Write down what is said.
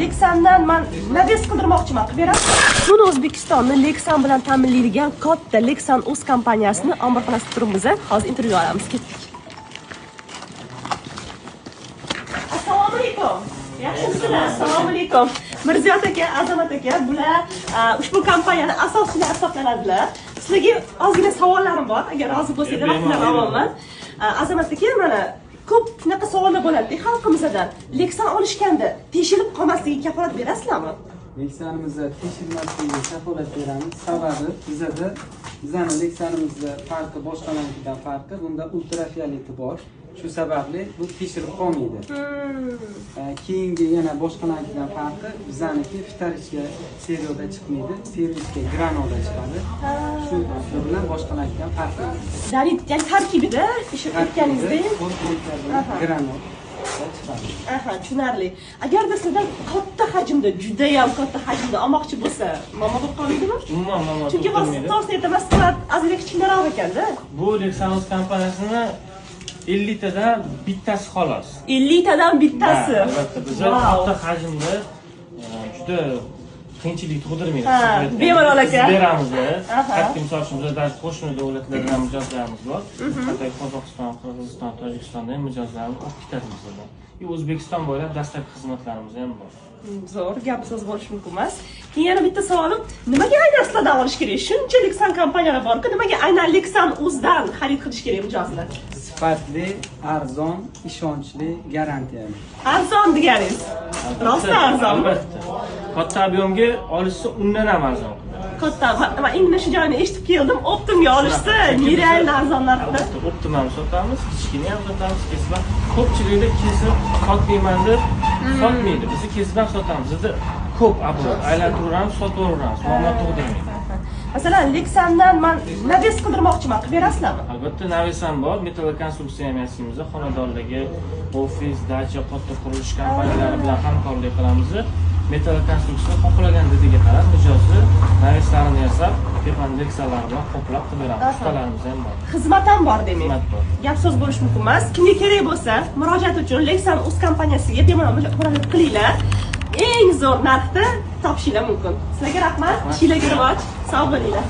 Lexandan men naves qidirmoqchiman, qilib berasiz? Buni O'zbekistonni Lexan bilan ta'minlaydigan katta Lexan o'z kompaniyasini omborxonasida turibmiz. Hozir intervyu olamiz. Ketdik. Assalomu alaykum. Yaxshimisizlar? Assalomu alaykum. Mirziyot aka, Azamat aka, bular ushbu kompaniyaning asoschilari hisoblanadilar. Sizlarga ozgina savollarim bor. Agar rozi bo'lsangiz, vaqtni olaman. Azamat aka, mana ko'p shunaqa savollar bo'ladi xalqimizdan. Lexan olishganda teshilib qolmasligiga kafolat berasizlarmi? Lexanimizda teshilmasligiga kafolat beramiz. Sababi bizning Lexanimizda farqi boshqalardan farqi, bunda ultrafioleti bor. Shu sababli bu teshilib qolmaydi. Keyingi yana boshqalardan farqi, bizniki fitarishga seriyada chiqmaydi, servisga granola chiqadi. Shu bilan boshqalardan farqi. Ya'ni tarkibida ishib o'tganingizda granola. Aha, tushunarli. Agarda sizdan katta hajmda, juda ham katta hajmda olmoqchi bo'lsa, mama bo'lib qolmaydimi? Umuman mama. Chunki vosita aytamiz, azizlar kichikroq ekanda. Bu Lexan kompaniyasini 50 tadan bittasi xolos. 50 tadan bittasi. Albatta, biz katta hajmda juda qiyinchilik tug'dirmaydi. Bemalol aka. Beramiz. Katta misol uchun bizda qo'shni davlatlardan mijozlarimiz bor. Hatto Qozog'iston, Qirg'iziston, Tojikistondan ham mijozlarimiz olib ketamiz bizdan. O'zbekiston bo'ylab dastlabki xizmatlarimiz ham bor. Zo'r, gap so'z bo'lishi mumkin emas. Keyin yana bitta savolim, nimaga aynan sizlardan olish kerak? Shuncha Lexan kompaniyalar bor-ku, nimaga aynan Lexan o'zidan xarid qilish kerak mijozlar? Sifatli, arzon, ishonchli, garantiyali. Arzon deganingiz. Rost arzon. Albatta. Katta ob'yomga olishsa undan ham arzon. Katta, men endi shu joyni eshitib keldim, Optimga olishsa, nereal arzon narxda. Optim ham sotamiz, kichkina ham sotamiz, kesib. Ko'pchilikda kesib sotmayman deb sotmaydi. Biz kesib ham sotamiz. Bizda ko'p ob'yom, aylantiramiz, sotaveramiz, muammo tug'dirmaydi. Masalan, Lexandan men naves qidirmoqchiman, qilib berasizlarmi? Albatta, naves ham bor. Metal konstruksiya ham yasaymiz. Xonadonlarga, ofis, dacha, katta qurilish kompaniyalari bilan hamkorlik qilamiz. Metal konstruksiya xohlagan dediga qarab mijozni naveslarini yasab, tepan Lexanlar bilan qoplab qilib beramiz. Ustalarimiz ham bor. Xizmat ham bor demak. Xizmat bor. Gap so'z bo'lishi mumkin emas. Kimga kerak bo'lsa, murojaat uchun Lexan o'z kompaniyasiga bemalol murojaat qilinglar. Eng zo'r narxda topishinglar mumkin. Sizlarga rahmat. Ishinglarga rivoj. Sog' bo'linglar.